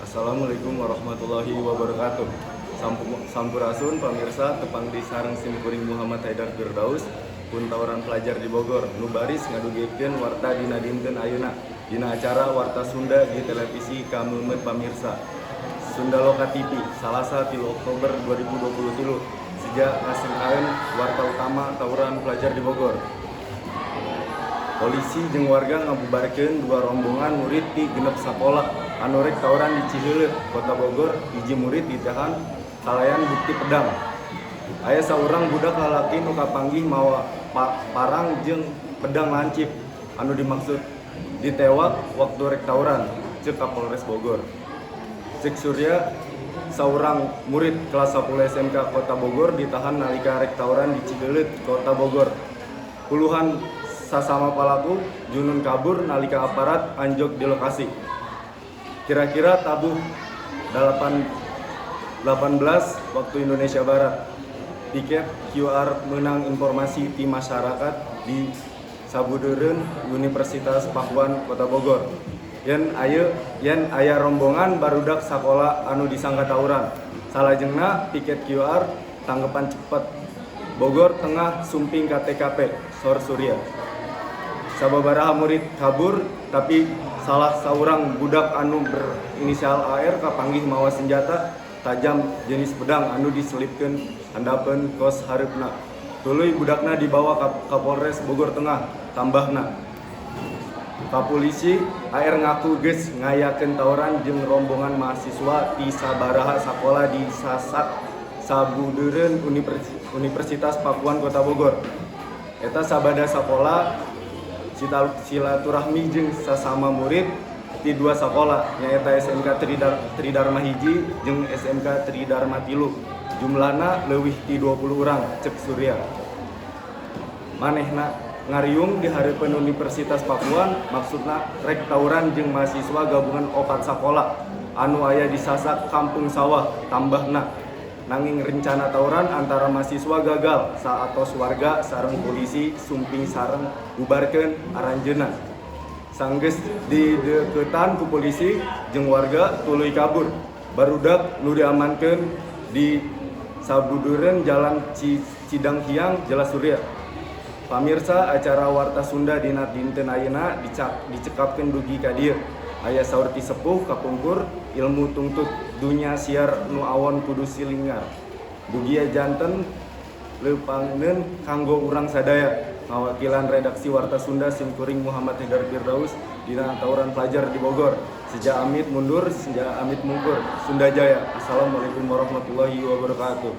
Assalamualaikum warahmatullahi wabarakatuh. Sampurasun pamirsa tepang di sareng simkuring Muhammad Haidar Firdaus pun tawaran pelajar di Bogor nu baris ngadugikeun warta dina dinten ayeuna dina acara Warta Sunda di televisi kameumeut pamirsa. Sunda Loka TV Salasa 3 Oktober 2023 sejak ngasengkaeun warta utama tawuran pelajar di Bogor. Polisi jeung warga ngabubarkeun dua rombongan murid di genep sakola anu rek tawuran di Ciheuleuh, Kota Bogor. Hiji murid ditahan kalayan bukti pedang. Aya saurang budak lalaki nu kapanggih mawa parang jeung pedang lancip anu dimaksud ditewak waktu rek tawuran, ceuk Kapolres Bogor. Cek Surya, saurang murid kelas 10 SMK Kota Bogor ditahan nalika rek tawuran di Ciheuleuh, Kota Bogor. Puluhan sasama pelaku junun kabur nalika aparat anjog di lokasi. Kira-kira tabuh 18 waktu Indonesia Barat. Tiket QR menang informasi ti masyarakat di Sabudeureun Universitas Pakuan Kota Bogor. Yen aya rombongan barudak sakola anu disangka tawuran. Salajengna tiket QR tanggapan cepet. Bogor tengah sumping ka TKP Sor Surya. Sababaraha murid kabur, tapi salah saurang budak anu berinisial AR kapanggih mawa senjata tajam jenis pedang anu diselipkeun handapeun kos hareupna. Tuluy budakna dibawa ka Kapolres Bogor Tengah. Tambahna ka polisi, AR ngaku geus ngayakeun tawuran jeung rombongan mahasiswa di sabaraha sakola di Sabudeureun Universitas Pakuan Kota Bogor. Eta sabada sakola silaturahmi jeung sasama murid di dua sakola nyaeta SMK Tridharma hiji jeung SMK Tridharma 3. Jumlahna leuwih ti 20 urang, cek Surya. Manehna ngariung di hareupeun Universitas Pakuan maksudna rek tawuran jeung mahasiswa gabungan 4 sakola anu aya di Sasak Kampung Sawah. Tambahna nanging rencana tawuran antara mahasiswa gagal saatos warga sareng polisi sumping sareng bubarkeun aranjeunna. Sanggeus dideuketan ku polisi jeung warga tuluy kabur. Barudak nu diamankeun di Sabudeureun Jalan Cidanghiang, Jelas Surya. Pamirsa, acara Warta Sunda dina dinten ayeuna dicekapkeun dugi ka dieu. Aya saur ti sepuh kapungkur ilmu tungtut dunya siar nu awon kudu silingar. Bugia janten leupangneun kanggo urang sadaya. Ngawakilan redaksi Warta Sunda simkuring Muhammad Haidar Firdaus dina tawuran pelajar di Bogor. Sejak amit mundur, sejak amit mungkur. Sunda Jaya. Assalamualaikum warahmatullahi wabarakatuh.